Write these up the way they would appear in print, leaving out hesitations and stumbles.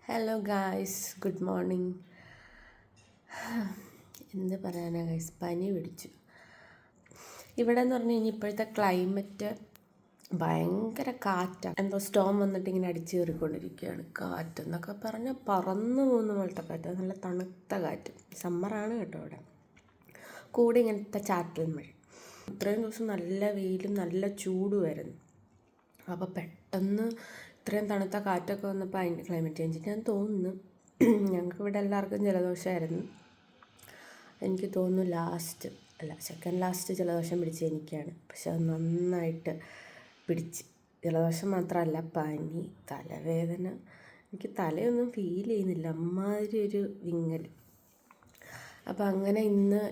Hello guys, good morning. എന്ത് പറയാനാ guys, പനി പിടിച്ചു. ഇവിടെ എന്ന് പറഞ്ഞു കഴിഞ്ഞാൽ ഇപ്പോഴത്തെ ക്ലൈമറ്റ് ഭയങ്കര കാറ്റാണ്. എന്തോ സ്റ്റോം വന്നിട്ട് ഇങ്ങനെ അടിച്ചു കയറിക്കൊണ്ടിരിക്കുകയാണ്. കാറ്റെന്നൊക്കെ പറഞ്ഞാൽ പറന്നു പോകുന്ന പോലത്തെ കാറ്റ്, നല്ല തണുത്ത കാറ്റ്. സമ്മറാണ് കേട്ടോ ഇവിടെ. കൂടെ ഇങ്ങനത്തെ ചാറ്റൽ മഴ. ഇത്രയും ദിവസം നല്ല വെയിലും നല്ല ചൂടുമായിരുന്നു. അപ്പോൾ പെട്ടെന്ന് ഇത്രയും തണുത്ത കാറ്റൊക്കെ വന്നപ്പോൾ അതിൻ്റെ ക്ലൈമറ്റ് ചേഞ്ച് ഞാൻ തോന്നുന്നു. ഞങ്ങൾക്ക് ഇവിടെ എല്ലാവർക്കും ജലദോഷമായിരുന്നു. എനിക്ക് തോന്നുന്നു സെക്കൻഡ് ലാസ്റ്റ് ജലദോഷം പിടിച്ച് എനിക്കാണ്. പക്ഷെ അത് നന്നായിട്ട് പിടിച്ച്. ജലദോഷം മാത്രമല്ല, പനി, തലവേദന. എനിക്ക് തലയൊന്നും ഫീൽ ചെയ്യുന്നില്ല, അമ്മാതിരി ഒരു വിങ്ങൽ. അപ്പോൾ അങ്ങനെ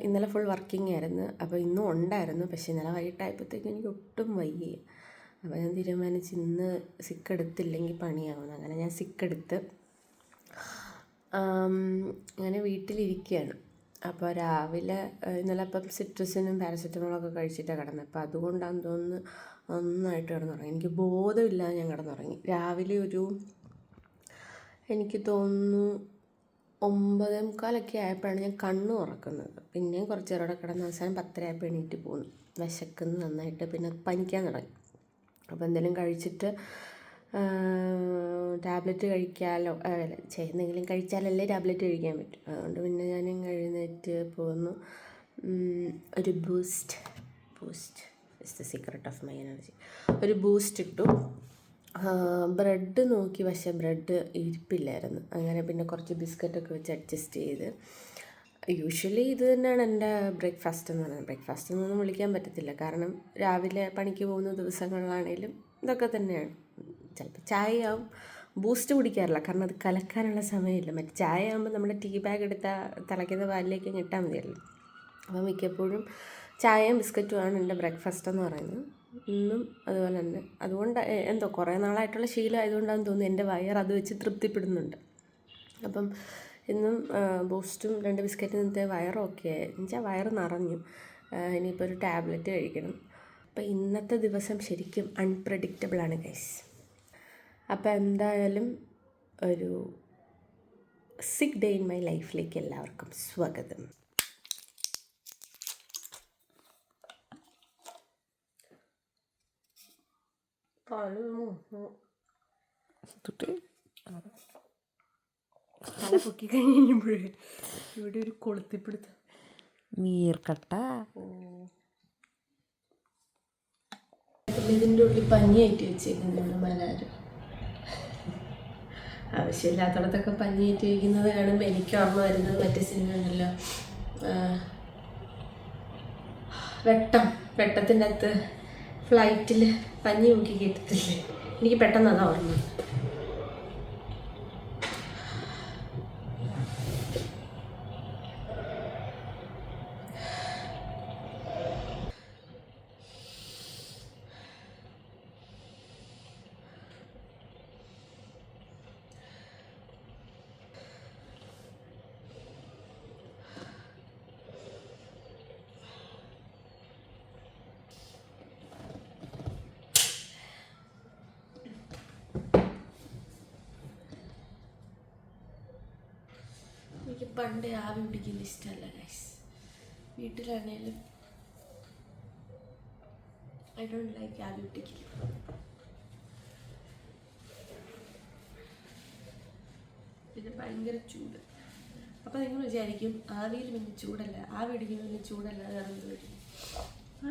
ഇന്നലെ ഫുൾ വർക്കിംഗ് ആയിരുന്നു. അപ്പോൾ ഇന്നും ഉണ്ടായിരുന്നു. പക്ഷേ ഇന്നലെ വൈകിട്ടായപ്പോഴത്തേക്ക് എനിക്ക് ഒട്ടും വയ്യ. അപ്പോൾ ഞാൻ തീരുമാനിച്ച് ഇന്ന് സിക്കെടുത്തില്ലെങ്കിൽ പണിയാവുന്നു. അങ്ങനെ ഞാൻ സിക്കെടുത്ത് അങ്ങനെ വീട്ടിലിരിക്കുകയാണ്. അപ്പോൾ രാവിലെ ഇന്നലെ അപ്പം സിട്രസിനും പാരസെറ്റമോളൊക്കെ കഴിച്ചിട്ടാണ് കിടന്നത്. അപ്പോൾ അതുകൊണ്ടാണെന്ന് തോന്നുന്നു നന്നായിട്ട് കിടന്നുറങ്ങി. എനിക്ക് ബോധമില്ലാതെ ഞാൻ കിടന്നുറങ്ങി. രാവിലെ എനിക്ക് തോന്നുന്നു 9:45 ആയപ്പോഴാണ് ഞാൻ കണ്ണ് തുറക്കുന്നത്. പിന്നെയും കുറച്ച് നേരം കിടന്ന് അവസാനം 10:30 ആയപ്പോൾ എണീറ്റ് പോകുന്നു. വിശക്കുന്നു നന്നായിട്ട്. പിന്നെ പനിക്കാൻ തുടങ്ങി. അപ്പോൾ എന്തെങ്കിലും കഴിച്ചിട്ട് ടാബ്ലറ്റ് കഴിക്കാമല്ലോ, എന്തെങ്കിലും കഴിച്ചാലല്ലേ ടാബ്ലറ്റ് കഴിക്കാൻ പറ്റും. അതുകൊണ്ട് പിന്നെ ഞാൻ എഴുന്നേറ്റ് പോന്നു. ഒരു boost is the secret of my energy. ഒരു ബൂസ്റ്റ് ഇട്ടു. ബ്രെഡ് നോക്കി, പക്ഷേ ബ്രെഡ് ഇരിപ്പില്ലായിരുന്നു. അങ്ങനെ പിന്നെ കുറച്ച് ബിസ്ക്കറ്റൊക്കെ വെച്ച് അഡ്ജസ്റ്റ് ചെയ്ത്. യൂഷ്വലി ഇത് തന്നെയാണ് എൻ്റെ ബ്രേക്ക്ഫാസ്റ്റ് എന്ന് പറയുന്നത്. ബ്രേക്ക്ഫാസ്റ്റ് എന്നൊന്നും വിളിക്കാൻ പറ്റത്തില്ല, കാരണം രാവിലെ പണിക്ക് പോകുന്ന ദിവസങ്ങളിലാണേലും ഇതൊക്കെ തന്നെയാണ്. ചിലപ്പോൾ ചായയാവും. ബൂസ്റ്റ് കുടിക്കാറില്ല, കാരണം അത് കലക്കാനുള്ള സമയമില്ല. മറ്റേ ചായ ആകുമ്പോൾ നമ്മുടെ ടീ ബാഗ് എടുത്താൽ തിളയ്ക്കുന്ന പാലിലേക്ക് ഇട്ടാൽ മതിയല്ലോ. അപ്പോൾ മിക്കപ്പോഴും ചായയും ബിസ്ക്കറ്റുമാണ് എൻ്റെ ബ്രേക്ക്ഫാസ്റ്റ് എന്ന് പറയുന്നത്. ഇന്നും അതുപോലെ തന്നെ. അതുകൊണ്ട് എന്തോ കുറേ നാളായിട്ടുള്ള ശീലമായതുകൊണ്ടാണെന്ന് തോന്നുന്നു എൻ്റെ വയർ അത് വെച്ച് തൃപ്തിപ്പെടുന്നുണ്ട്. അപ്പം ഇന്നും ബൂസ്റ്റും 2 ബിസ്ക്കറ്റും നിന്നത്തെ വയറൊക്കെ ആയി. എന്നുവെച്ചാൽ വയറ് നിറഞ്ഞു. ഇനിയിപ്പോൾ ഒരു ടാബ്ലറ്റ് കഴിക്കണം. അപ്പോൾ ഇന്നത്തെ ദിവസം ശരിക്കും അൺപ്രഡിക്റ്റബിളാണ് ഗൈസ്. അപ്പോൾ എന്തായാലും ഒരു സിക്ക് ഡേ ഇൻ മൈ ലൈഫിലേക്ക് എല്ലാവർക്കും സ്വാഗതം. തല പൊക്കി കഴിഞ്ഞപ്പോഴേ ഇവിടെ ഒരു കൊളുത്തിപ്പിടുത്തം വീർക്കട്ട. ഇതിൻ്റെ ഉള്ളിൽ പഞ്ഞിയായിട്ട് വെച്ചേക്കുന്നുണ്ട് മലാരും. ആവശ്യമില്ലാത്തടത്തൊക്കെ പഞ്ഞിയായിട്ട് വയ്ക്കുന്നത് കാണുമ്പോൾ എനിക്ക് ഓർമ്മ വരുന്നത് മറ്റേ സിനിമ ഉണ്ടല്ലോ, വെട്ടത്തിൻ്റെ അകത്ത് ഫ്ലൈറ്റിൽ പഞ്ഞി മുക്കി കേട്ടത്തില്ലേ. എനിക്ക് പെട്ടെന്ന് അതാ ഓർമ്മ. എനിക്ക് പണ്ട് ആവി പിടിക്കുന്ന ഇഷ്ടമല്ല ഗൈസ്. വീട്ടിലാണേലും ഐ ഡോണ്ട് ലൈക്ക് ആവി പിടിക്കില്ല. പിന്നെ ഭയങ്കര ചൂട്. അപ്പോൾ നിങ്ങൾ വിചാരിക്കും ആവിയിൽ പിന്നെ ചൂടല്ല, ആവി പിടിക്കുമ്പോൾ പിന്നെ ചൂടല്ല, അതാണ് ചോദിക്കും.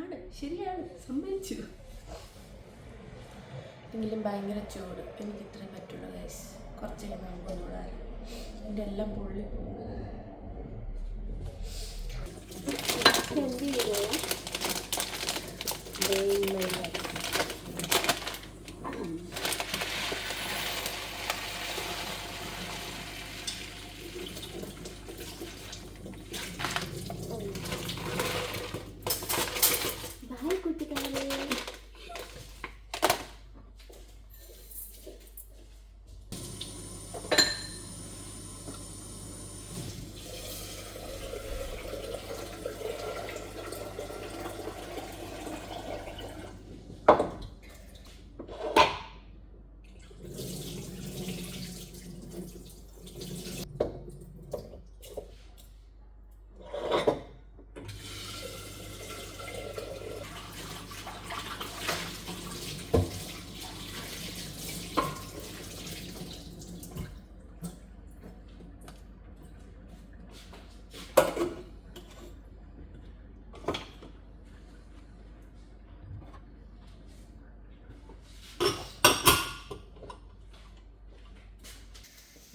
ആണ്, ശരിയാണ്, സമ്മതിച്ചു. എങ്കിലും ഭയങ്കര ചൂട്. എനിക്ക് ഇത്രയും പറ്റുള്ളൂ ഗൈസ്. കുറച്ച് കഴിയുമ്പോൾ നമുക്ക് ചൂടാറ് എൻ്റെ എല്ലാം പൊള്ളി പോകും. എന്ത് ചെയ്യുക?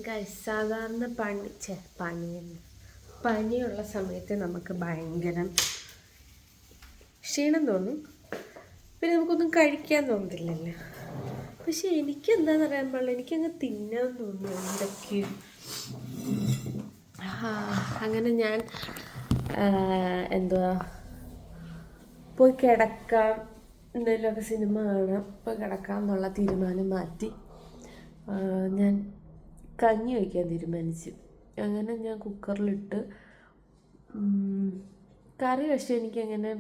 ഗൈസ് സാധാരണ പനിയുള്ള സമയത്ത് നമുക്ക് ഭയങ്കര ക്ഷീണം തോന്നും, പിന്നെ നമുക്കൊന്നും കഴിക്കാൻ തോന്നത്തില്ലല്ലോ. പക്ഷെ എനിക്ക് എന്താണെന്ന് അറിയാൻ പാടില്ല, എനിക്കങ്ങ് തിന്നാൻ തോന്നുന്നു എന്തൊക്കെയോ. അങ്ങനെ ഞാൻ എന്തുവാ പോയി കിടക്കാം, എന്തെങ്കിലുമൊക്കെ സിനിമ കാണാം, പോയി കിടക്കാം എന്നുള്ള തീരുമാനം മാറ്റി ഞാൻ കഞ്ഞി വയ്ക്കാൻ തീരുമാനിച്ചു. അങ്ങനെ ഞാൻ കുക്കറിലിട്ട് കറി, പക്ഷേ എനിക്കങ്ങനെ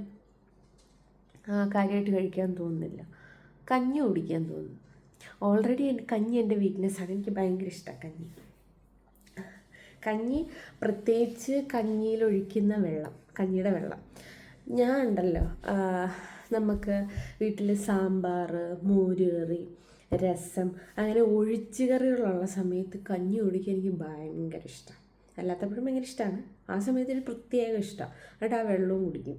കാര്യമായിട്ട് കഴിക്കാൻ തോന്നുന്നില്ല, കഞ്ഞി കുടിക്കാൻ തോന്നുന്നു. ഓൾറെഡി കഞ്ഞി എൻ്റെ വീക്ക്നെസ്സാണ്, എനിക്ക് ഭയങ്കര ഇഷ്ടമാണ് കഞ്ഞി, പ്രത്യേകിച്ച് കഞ്ഞിയിലൊഴിക്കുന്ന വെള്ളം, കഞ്ഞിയുടെ വെള്ളം. ഞാൻ ഉണ്ടല്ലോ, നമുക്ക് വീട്ടിൽ സാമ്പാർ, മോര് കറി, രസം, അങ്ങനെ ഒഴിച്ചു കറികളുള്ള സമയത്ത് കഞ്ഞി കുടിക്കാൻ എനിക്ക് ഭയങ്കര ഇഷ്ടമാണ്. അല്ലാത്തപ്പോഴും ഭയങ്കര ഇഷ്ടമാണ്, ആ സമയത്ത് ഒരു പ്രത്യേക ഇഷ്ടമാണ്. എന്നിട്ട് ആ വെള്ളവും കുടിക്കും,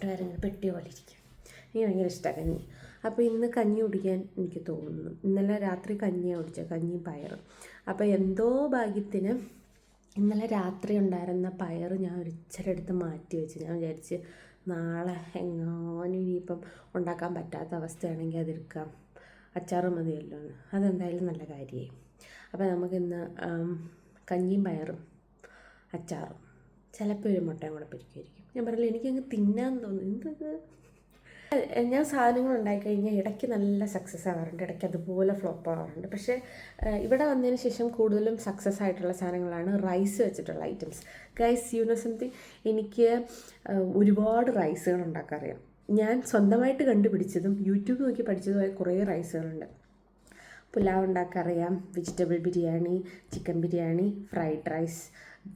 എന്നിട്ട് പെട്ടിയ പോലെ ഇരിക്കും. എനിക്ക് ഭയങ്കര ഇഷ്ടമാണ് കഞ്ഞി. അപ്പോൾ ഇന്ന് കഞ്ഞി കുടിക്കാൻ എനിക്ക് തോന്നുന്നു. ഇന്നലെ രാത്രി കഞ്ഞിയാണ് കുടിച്ചത്, കഞ്ഞിയും പയറും. അപ്പോൾ എന്തോ ഭാഗ്യത്തിന് ഇന്നലെ രാത്രി ഉണ്ടായിരുന്ന പയർ ഞാൻ ഒരിച്ചിരി എടുത്ത് മാറ്റി വെച്ച്. ഞാൻ വിചാരിച്ച് നാളെ എങ്ങാനും ഇനിയിപ്പം ഉണ്ടാക്കാൻ പറ്റാത്ത അവസ്ഥയാണെങ്കിൽ അതെടുക്കാം, അച്ചാറ് മതിയല്ലോ എന്ന്. അതെന്തായാലും നല്ല കാര്യമായി. അപ്പോൾ നമുക്കിന്ന് കഞ്ഞിയും പയറും അച്ചാറും ചിലപ്പോൾ ഒരു മുട്ടയും കൂടെ പൊരിക്കുമായിരിക്കും. ഞാൻ പറഞ്ഞില്ല, എനിക്കങ്ങ് തിന്നാൻ തോന്നുന്നു. എന്തത്, ഞാൻ സാധനങ്ങൾ ഉണ്ടായിക്കഴിഞ്ഞാൽ ഇടയ്ക്ക് നല്ല സക്സസ് ആവാറുണ്ട്, ഇടയ്ക്ക് അതുപോലെ ഫ്ലോപ്പ് ആവാറുണ്ട്. പക്ഷേ ഇവിടെ വന്നതിന് ശേഷം കൂടുതലും സക്സസ് ആയിട്ടുള്ള സാധനങ്ങളാണ് റൈസ് വെച്ചിട്ടുള്ള items. Guys, you know something, എനിക്ക് ഒരുപാട് റൈസുകൾ ഉണ്ടാക്കാൻ അറിയാം. ഞാൻ സ്വന്തമായിട്ട് കണ്ടുപിടിച്ചതും യൂട്യൂബ് നോക്കി പഠിച്ചതുമായ കുറേ റൈസുകളുണ്ട്. പുലാവ് ഉണ്ടാക്കാൻ അറിയാം, vegetable biryani, chicken biryani, fried rice,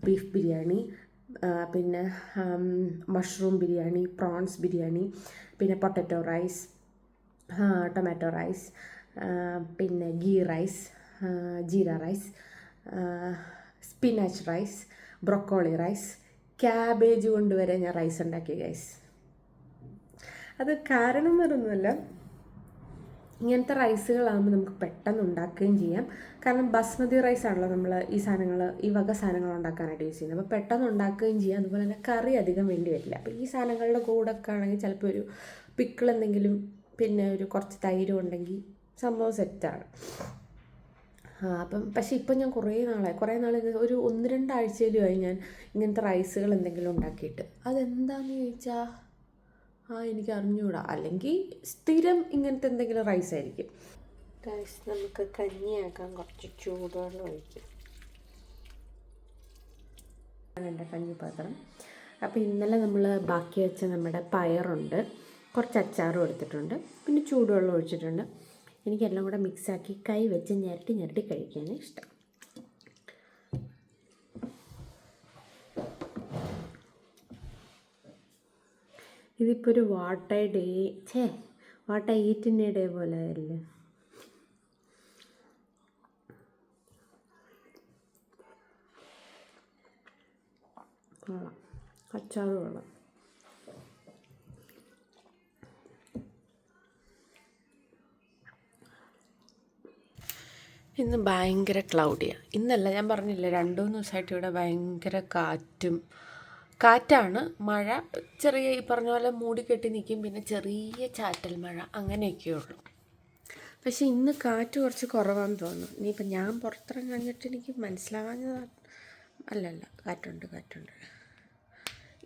beef biryani, പിന്നെ മഷ്റൂം ബിരിയാണി, പ്രോൺസ് ബിരിയാണി, പിന്നെ പൊട്ടറ്റോ റൈസ്, ടൊമാറ്റോ റൈസ്, പിന്നെ ghee rice, jeera rice, spinach rice, broccoli rice, cabbage കൊണ്ടുവരെ ഞാൻ റൈസ് ഉണ്ടാക്കി ഗൈസ്. അത് കാരണം വേറൊന്നുമല്ല, ഇങ്ങനത്തെ റൈസുകളാകുമ്പോൾ നമുക്ക് പെട്ടെന്ന് ഉണ്ടാക്കുകയും ചെയ്യാം. കാരണം ബസ്മതി റൈസാണല്ലോ നമ്മൾ ഈ വക സാധനങ്ങൾ ഉണ്ടാക്കാനായിട്ട് യൂസ് ചെയ്യുന്നത്. അപ്പോൾ പെട്ടെന്ന് ഉണ്ടാക്കുകയും ചെയ്യാം, അതുപോലെ തന്നെ കറി അധികം വേണ്ടി വരില്ല. അപ്പോൾ ഈ സാധനങ്ങളുടെ കൂടെ ഒക്കെ ആണെങ്കിൽ ചിലപ്പോൾ ഒരു പിക്കിൾ എന്തെങ്കിലും, പിന്നെ ഒരു കുറച്ച് തൈരും ഉണ്ടെങ്കിൽ സംഭവം സെറ്റാണ്. അപ്പം പക്ഷേ ഇപ്പം ഞാൻ കുറേ നാൾ ഒരു 1-2 ആഴ്ചയിലുമായി ഞാൻ ഇങ്ങനത്തെ റൈസുകൾ എന്തെങ്കിലും ഉണ്ടാക്കിയിട്ട്. അതെന്താണെന്ന് ചോദിച്ചാൽ എനിക്ക് അറിഞ്ഞുകൂടാ, അല്ലെങ്കിൽ സ്ഥിരം ഇങ്ങനത്തെ എന്തെങ്കിലും റൈസ് ആയിരിക്കും. റൈസ് നമുക്ക് കഞ്ഞിയാക്കാൻ കുറച്ച് ചൂടുവെള്ളം ഒഴിക്കും. എൻ്റെ കഞ്ഞിപ്പാത്രം. അപ്പോൾ ഇന്നലെ നമ്മൾ ബാക്കി വെച്ച നമ്മുടെ പയറുണ്ട്, കുറച്ച് അച്ചാറും എടുത്തിട്ടുണ്ട്, പിന്നെ ചൂടുവെള്ളം ഒഴിച്ചിട്ടുണ്ട്. എനിക്കെല്ലാം കൂടെ മിക്സാക്കി കൈ വെച്ച് ഞരട്ടി കഴിക്കാനാണ് ഇഷ്ടം. ഇതിപ്പോൾ ഒരു what I eat in A day പോലെ അല്ലേ. അച്ചാറ് വേണം. ഇന്ന് ഭയങ്കര ക്ലൗഡിയാണ്. ഇന്നല്ല, ഞാൻ പറഞ്ഞില്ലേ 2-3 ദിവസമായിട്ട് ഇവിടെ ഭയങ്കര കാറ്റാണ്. മഴ ചെറിയ ഈ പറഞ്ഞ പോലെ മൂടിക്കെട്ടി നിൽക്കും, പിന്നെ ചെറിയ ചാറ്റൽ മഴ, അങ്ങനെയൊക്കെ ഉള്ളൂ. പക്ഷേ ഇന്ന് കാറ്റ് കുറച്ച് കുറവാന്ന് തോന്നുന്നു. ഇനിയിപ്പം ഞാൻ പുറത്തിറങ്ങാഞ്ഞിട്ട് എനിക്ക് മനസ്സിലാവാഞ്ഞതാണ്. അല്ലല്ല, കാറ്റുണ്ട്.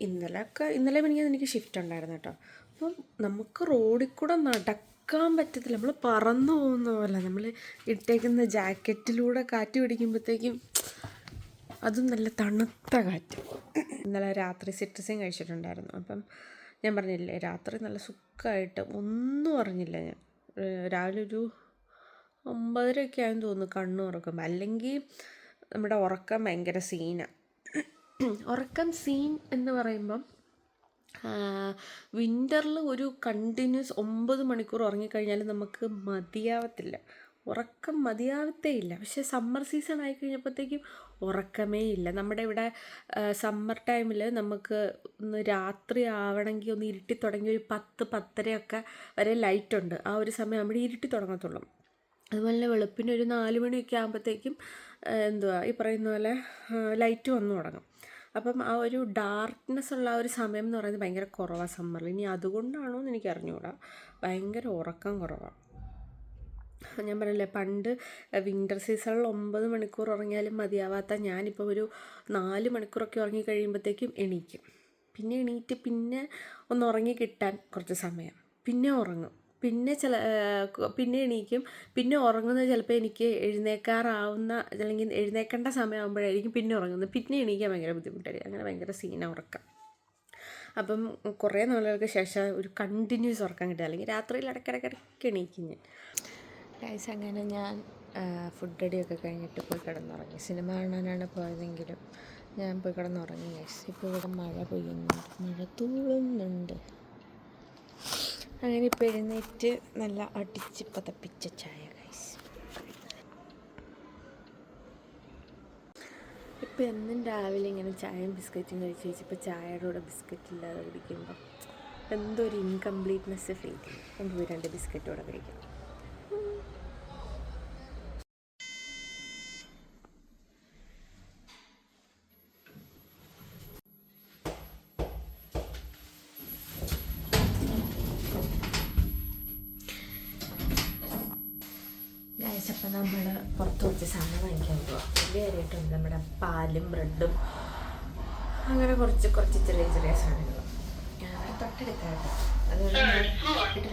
ഇന്നലെ പിന്നെ എനിക്ക് ഷിഫ്റ്റ് ഉണ്ടായിരുന്നു കേട്ടോ. അപ്പം നമുക്ക് റോഡിൽ കൂടെ നടക്കാൻ പറ്റത്തില്ല, നമ്മൾ പറന്നു പോകുന്ന പോലെ. നമ്മൾ ഇട്ടേക്കുന്ന ജാക്കറ്റിലൂടെ കാറ്റ് പിടിക്കുമ്പോഴത്തേക്കും അതും നല്ല തണുത്ത കാറ്റ്. ഇന്നലെ രാത്രി സിട്രസിൻ കഴിച്ചിട്ടുണ്ടായിരുന്നു. അപ്പം ഞാൻ പറഞ്ഞില്ലേ, രാത്രി നല്ല സുഖമായിട്ട് ഒന്നും അറിഞ്ഞില്ല ഞാൻ. രാവിലെ ഒരു 9:30 ഒക്കെ ആയെന്ന് തോന്നുന്നു കണ്ണു തുറക്കുമ്പോൾ. അല്ലെങ്കിൽ നമ്മുടെ ഉറക്കം ഭയങ്കര സീനാണ്. ഉറക്കം സീൻ എന്ന് പറയുമ്പം വിൻ്ററിൽ ഒരു കണ്ടിന്യൂസ് 9 മണിക്കൂർ ഉറങ്ങിക്കഴിഞ്ഞാൽ നമുക്ക് ഉറക്കം മതിയാവത്തേ ഇല്ല. പക്ഷേ സമ്മർ സീസൺ ആയിക്കഴിഞ്ഞപ്പോഴത്തേക്കും ഉറക്കമേ ഇല്ല. നമ്മുടെ ഇവിടെ സമ്മർ ടൈമിൽ നമുക്ക് ഒന്ന് രാത്രി ആവണമെങ്കിൽ ഒന്ന് ഇരുട്ടി തുടങ്ങി ഒരു 10-10:30 ഒക്കെ വരെ ലൈറ്റുണ്ട്. ആ ഒരു സമയം നമ്മുടെ ഇരുട്ടി തുടങ്ങത്തുള്ളൂ. അതുപോലെ തന്നെ വെളുപ്പിന് ഒരു 4 മണിയൊക്കെ ആകുമ്പോഴത്തേക്കും ഈ പറയുന്ന പോലെ ലൈറ്റ് വന്നു തുടങ്ങും. അപ്പം ആ ഒരു ഡാർക്ക്നെസ് ഉള്ള ആ ഒരു സമയം എന്ന് പറയുന്നത് ഭയങ്കര കുറവാണ് സമ്മറിൽ. ഇനി അതുകൊണ്ടാണോ എന്ന് എനിക്ക് അറിഞ്ഞുകൂടാ, ഭയങ്കര ഉറക്കം കുറവാണ്. ഞാൻ പറഞ്ഞില്ലേ, പണ്ട് വിൻ്റർ സീസണിൽ 9 മണിക്കൂർ ഉറങ്ങിയാലും മതിയാവാത്ത ഞാനിപ്പോൾ ഒരു 4 മണിക്കൂറൊക്കെ ഉറങ്ങി കഴിയുമ്പോഴത്തേക്കും എണീക്കും. പിന്നെ എണീറ്റ് പിന്നെ ഒന്ന് ഉറങ്ങി കിട്ടാൻ കുറച്ച് സമയം, പിന്നെ ഉറങ്ങും, പിന്നെ എണീക്കും, പിന്നെ ഉറങ്ങുന്നത് ചിലപ്പോൾ എനിക്ക് എഴുന്നേൽക്കാറാവുന്ന അല്ലെങ്കിൽ എഴുന്നേൽക്കേണ്ട സമയമാകുമ്പോഴായിരിക്കും പിന്നെ ഉറങ്ങുന്നത്. പിന്നെ എണീക്കാൻ ഭയങ്കര ബുദ്ധിമുട്ടായിരിക്കും. അങ്ങനെ ഭയങ്കര സീന ഉറക്കം. അപ്പം കുറേ നാളുകൾക്ക് ശേഷം ഒരു കണ്ടിന്യൂസ് ഉറക്കം കിട്ടുക, അല്ലെങ്കിൽ രാത്രിയിൽ ഇടയ്ക്കിടയ്ക്ക് എണീക്കും ഞാൻ. ഗൈസ്, അങ്ങനെ ഞാൻ ഫുഡ് അടിയൊക്കെ കഴിഞ്ഞിട്ട് പോയി കിടന്നുറങ്ങി. സിനിമ കാണാനാണ് പോയതെങ്കിലും ഞാൻ പോയി കിടന്നുറങ്ങി ഗൈസ്. ഇപ്പോൾ ഇവിടെ മഴ പെയ്യുന്നുണ്ട്, മഴ തൂളുന്നുണ്ട്. അങ്ങനെ ഇപ്പോൾ എഴുന്നേറ്റ് നല്ല അടിച്ച് പതപ്പിച്ച ചായ ഗൈസ്. ഇപ്പോൾ എന്നും രാവിലെ ഇങ്ങനെ ചായയും ബിസ്ക്കറ്റും കഴിച്ച് വെച്ചിപ്പോൾ ചായയുടെ കൂടെ ബിസ്ക്കറ്റ് ഇല്ലാതെ കുടിക്കുമ്പോൾ എന്തോ ഒരു ഇൻകംപ്ലീറ്റ്നെസ് ഫീൽ ചെയ്യും. എനിക്ക് പോയി 2 ബിസ്ക്കറ്റ് കൂടെ കഴിക്കാം. അപ്പം നമ്മൾ പുറത്ത് വെച്ച് സാധനം വാങ്ങിക്കാൻ പോവാം. വലിയ കാര്യമായിട്ടുണ്ട്, നമ്മുടെ പാലും ബ്രെഡും അങ്ങനെ കുറച്ച് ചെറിയ സാധനങ്ങളും തൊട്ടെടുക്കാറുണ്ട്. അതുകൊണ്ട് ഞാൻ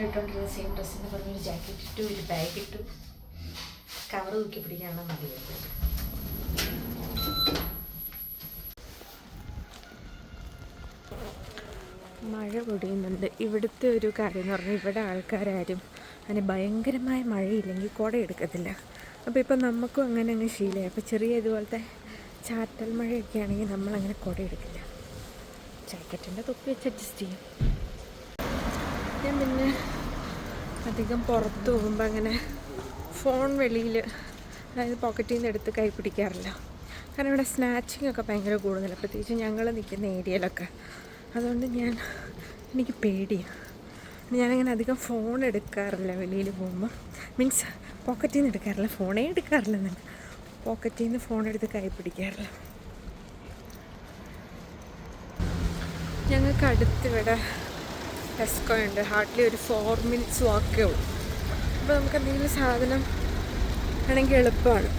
ഇട്ടുകൊണ്ടിരുന്ന സെയിം ഡ്രസ്സിന് പറഞ്ഞൊരു ജാക്കറ്റ് ഇട്ടു, ഒരു ബാഗ് ഇട്ടു, കവർ തൂക്കി പിടിക്കാനുള്ള മതിയായിരുന്നു. മഴ പൊടിയുന്നുണ്ട്. ഇവിടുത്തെ ഒരു കാര്യം എന്ന് പറഞ്ഞാൽ ഇവിടെ ആൾക്കാരും അങ്ങനെ ഭയങ്കരമായ മഴയില്ലെങ്കിൽ കുട എടുക്കത്തില്ല. അപ്പോൾ ഇപ്പം നമുക്കും അങ്ങനെ അങ്ങ് ശീലമായി. അപ്പോൾ ചെറിയ ഇതുപോലത്തെ ചാറ്റൽ മഴയൊക്കെ ആണെങ്കിൽ നമ്മളങ്ങനെ കുട എടുക്കില്ല, ജാക്കറ്റിൻ്റെ തൊപ്പി വെച്ച് അഡ്ജസ്റ്റ് ചെയ്യും. ഞാൻ പിന്നെ അധികം പുറത്ത് പോകുമ്പോൾ അങ്ങനെ ഫോൺ വെളിയിൽ, അതായത് പോക്കറ്റിൽ നിന്ന് എടുത്ത് കൈ പിടിക്കാറില്ല. കാരണം ഇവിടെ സ്നാച്ചിങ് ഒക്കെ ഭയങ്കര കൂടുതലാണ്, പ്രത്യേകിച്ച് ഞങ്ങൾ നിൽക്കുന്ന ഏരിയയിലൊക്കെ. അതുകൊണ്ട് എനിക്ക് പേടിയാണ്. ഞാനങ്ങനെ അധികം ഫോൺ എടുക്കാറില്ല വെളിയിൽ പോകുമ്പോൾ. മീൻസ് പോക്കറ്റിൽ നിന്ന് എടുക്കാറില്ല, ഫോണേ എടുക്കാറില്ല. എന്നല്ല, പോക്കറ്റിൽ നിന്ന് ഫോൺ എടുത്ത് കൈ പിടിക്കാറില്ല. ഞങ്ങൾക്ക് അടുത്തിവിടെ ടെസ്കോ ഉണ്ട്. ഹാർഡ്ലി ഒരു 4 മിനിറ്റ്സ് വാക്കേ ഉള്ളൂ. അപ്പോൾ നമുക്ക് എന്തെങ്കിലും സാധനം ആണെങ്കിൽ എളുപ്പമാണ്.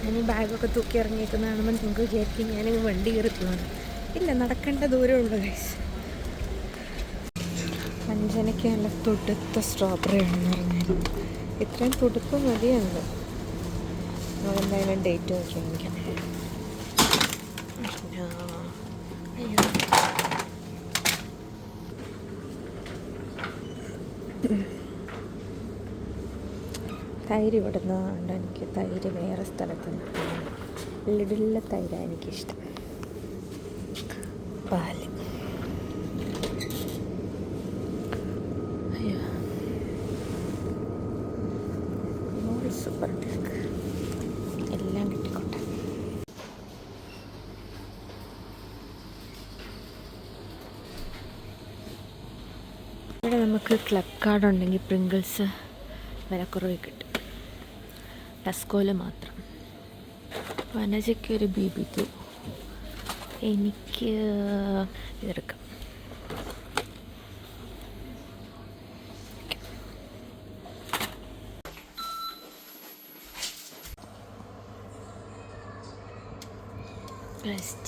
ഞാൻ ഈ ബാഗൊക്കെ തൂക്കി ഇറങ്ങിയേക്കുന്ന കാണുമ്പോൾ നിങ്ങൾക്ക് വിചാരിക്കും ഞാനങ്ങ് വണ്ടി കയറിപ്പോവാണ്. ഇല്ല, നടക്കേണ്ട ദൂരമുള്ളൂ ഗൈസ്. അഞ്ചനയ്ക്ക് നല്ല തുടുത്ത സ്ട്രോബെറി ആണെന്ന് പറഞ്ഞാൽ ഇത്രയും തുടുപ്പ് മതിയുണ്ട്. നമ്മളെന്തായാലും ഡേറ്റ് നോക്കി വാങ്ങിക്കാം. തൈര് ഇവിടുന്നതുകൊണ്ട് എനിക്ക് തൈര് വേറെ സ്ഥലത്ത് നിന്ന് ലിഡിലെ തൈരാണ് എനിക്കിഷ്ടം. പാല് സൂപ്പർ ടേക്ക് എല്ലാം കിട്ടിക്കോട്ടെ. ഇവിടെ നമുക്ക് ക്ലബ് കാർഡ് ഉണ്ടെങ്കിൽ പ്രിങ്കിൾസ് വിലക്കുറവ് കിട്ടും. ടെസ്കോയിൽ മാത്രം. വനജയ്ക്ക് ഒരു BBQ, എനിക്ക് ഇതെടുക്കാം.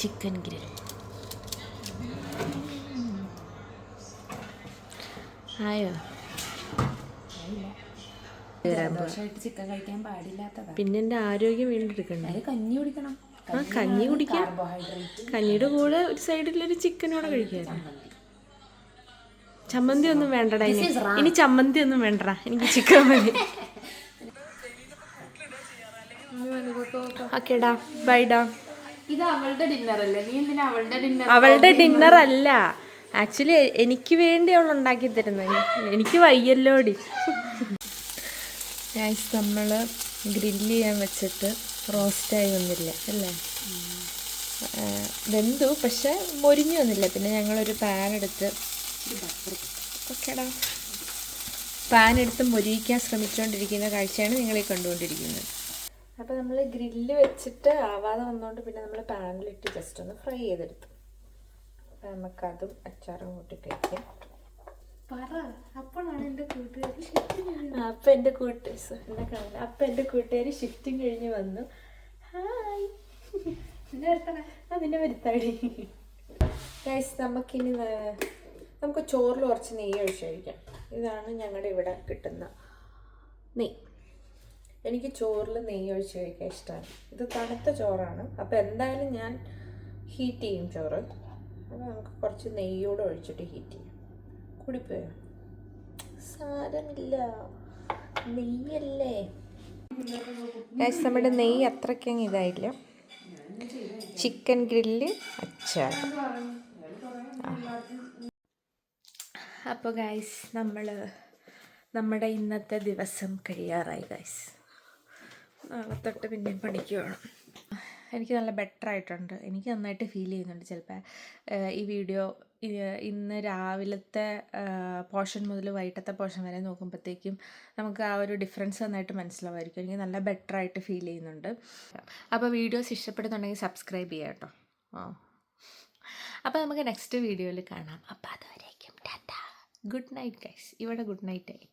Chicken grill. ആയോ? ചിക്കൻ കഴിക്കാൻ പാടില്ലാത്തതാ. പിന്നെ എൻ്റെ ആരോഗ്യം വീണ്ടെടുക്കണ്ടേ? കഞ്ഞി കുടിക്കണം. കഞ്ഞി കുടിക്കാം. കഞ്ഞിയുടെ കൂടെ ഒരു സൈഡിലൊരു ചിക്കനോടെ കഴിക്കാം. ചമ്മന്തി ഒന്നും വേണ്ടടാ ഇനി ചമ്മന്തി ഒന്നും വേണ്ടടാ, എനിക്ക് ചിക്കൻ മതി. ഓക്കേടാ, ബൈഡാ. ഇത് അവളുടെ ഡിന്നർ അല്ലേ? നീ എന്തിനാ അവളുടെ ഡിന്നർ? അവളുടെ ഡിന്നർ അല്ല, ആക്ച്വലി എനിക്ക് വേണ്ടി അവൾ ഉണ്ടാക്കി തരുന്നത്. എനിക്ക് വയ്യല്ലോടി. നമ്മൾ ഗ്രില്ല് ചെയ്യാൻ വെച്ചിട്ട് റോസ്റ്റായി വന്നില്ല അല്ലേ? വെന്തു, പക്ഷെ മൊരിഞ്ഞു വന്നില്ല. പിന്നെ ഞങ്ങളൊരു പാൻ എടുത്ത് ഓക്കേടാ പാൻ എടുത്ത് മൊരിയിക്കാൻ ശ്രമിച്ചുകൊണ്ടിരിക്കുന്ന കാഴ്ചയാണ് നിങ്ങളീ കണ്ടുകൊണ്ടിരിക്കുന്നത്. അപ്പോൾ നമ്മൾ ഗ്രില്ല് വെച്ചിട്ട് ആവാതെ വന്നുകൊണ്ട് പിന്നെ നമ്മൾ പാനിലിട്ട് ജസ്റ്റ് ഒന്ന് ഫ്രൈ ചെയ്തെടുത്തു. അപ്പോൾ നമുക്കതും അച്ചാറും കൂട്ടി കഴിക്കാം. അപ്പോഴാണ് എൻ്റെ കൂട്ടുകാർ അപ്പം എൻ്റെ കൂട്ടുകാർ ഷിഫ്റ്റും കഴിഞ്ഞ് വന്നു. ഹായ്, അതിൻ്റെ വരുത്താടി ഗൈസ്. നമുക്ക് ചോറിൽ കുറച്ച് നെയ്യ് ഒഴിച്ച് കഴിക്കാം. ഇതാണ് ഞങ്ങളുടെ ഇവിടെ കിട്ടുന്ന നെയ്യ്. എനിക്ക് ചോറിൽ നെയ്യ് ഒഴിച്ച് കഴിക്കാൻ ഇഷ്ടമാണ്. ഇത് തണുത്ത ചോറാണ്, അപ്പോൾ എന്തായാലും ഞാൻ ഹീറ്റ് ചെയ്യും ചോറ്. അപ്പോൾ നമുക്ക് കുറച്ച് നെയ്യോടെ ഒഴിച്ചിട്ട് ഹീറ്റ് ചെയ്യും. കൂടിപ്പോയോ? സാരമില്ല, നെയ്യല്ലേ. ഗൈസ്, നമ്മുടെ നെയ്യ് അത്രയ്ക്കങ്ങ് ഇതായില്ല. ചിക്കൻ ഗ്രില്ല്, അച്ചാർ. അപ്പോൾ ഗൈസ്, നമ്മുടെ ഇന്നത്തെ ദിവസം കഴിയാറായി ഗൈസ്. നാളെ തൊട്ട് പിന്നെയും പണിക്ക് വേണം. എനിക്ക് നല്ല ബെറ്റർ ആയിട്ടുണ്ട്. എനിക്ക് നന്നായിട്ട് ഫീൽ ചെയ്യുന്നുണ്ട്. ചിലപ്പോൾ ഈ വീഡിയോ ഇന്ന് രാവിലത്തെ പോർഷൻ മുതൽ വൈകിട്ടത്തെ പോർഷൻ വരെ നോക്കുമ്പോഴത്തേക്കും നമുക്ക് ആ ഒരു ഡിഫറൻസ് നന്നായിട്ട് മനസ്സിലാവുമായിരിക്കും. എനിക്ക് നല്ല ബെറ്റർ ആയിട്ട് ഫീൽ ചെയ്യുന്നുണ്ട്. അപ്പോൾ വീഡിയോസ് ഇഷ്ടപ്പെടുന്നുണ്ടെങ്കിൽ സബ്സ്ക്രൈബ് ചെയ്യാം കേട്ടോ. അപ്പോൾ നമുക്ക് നെക്സ്റ്റ് വീഡിയോയിൽ കാണാം. അപ്പോൾ അതുവരേക്കും ടാറ്റാ, ഗുഡ് നൈറ്റ് ഗൈസ്. ഇവിടെ ഗുഡ് നൈറ്റ് ആയി.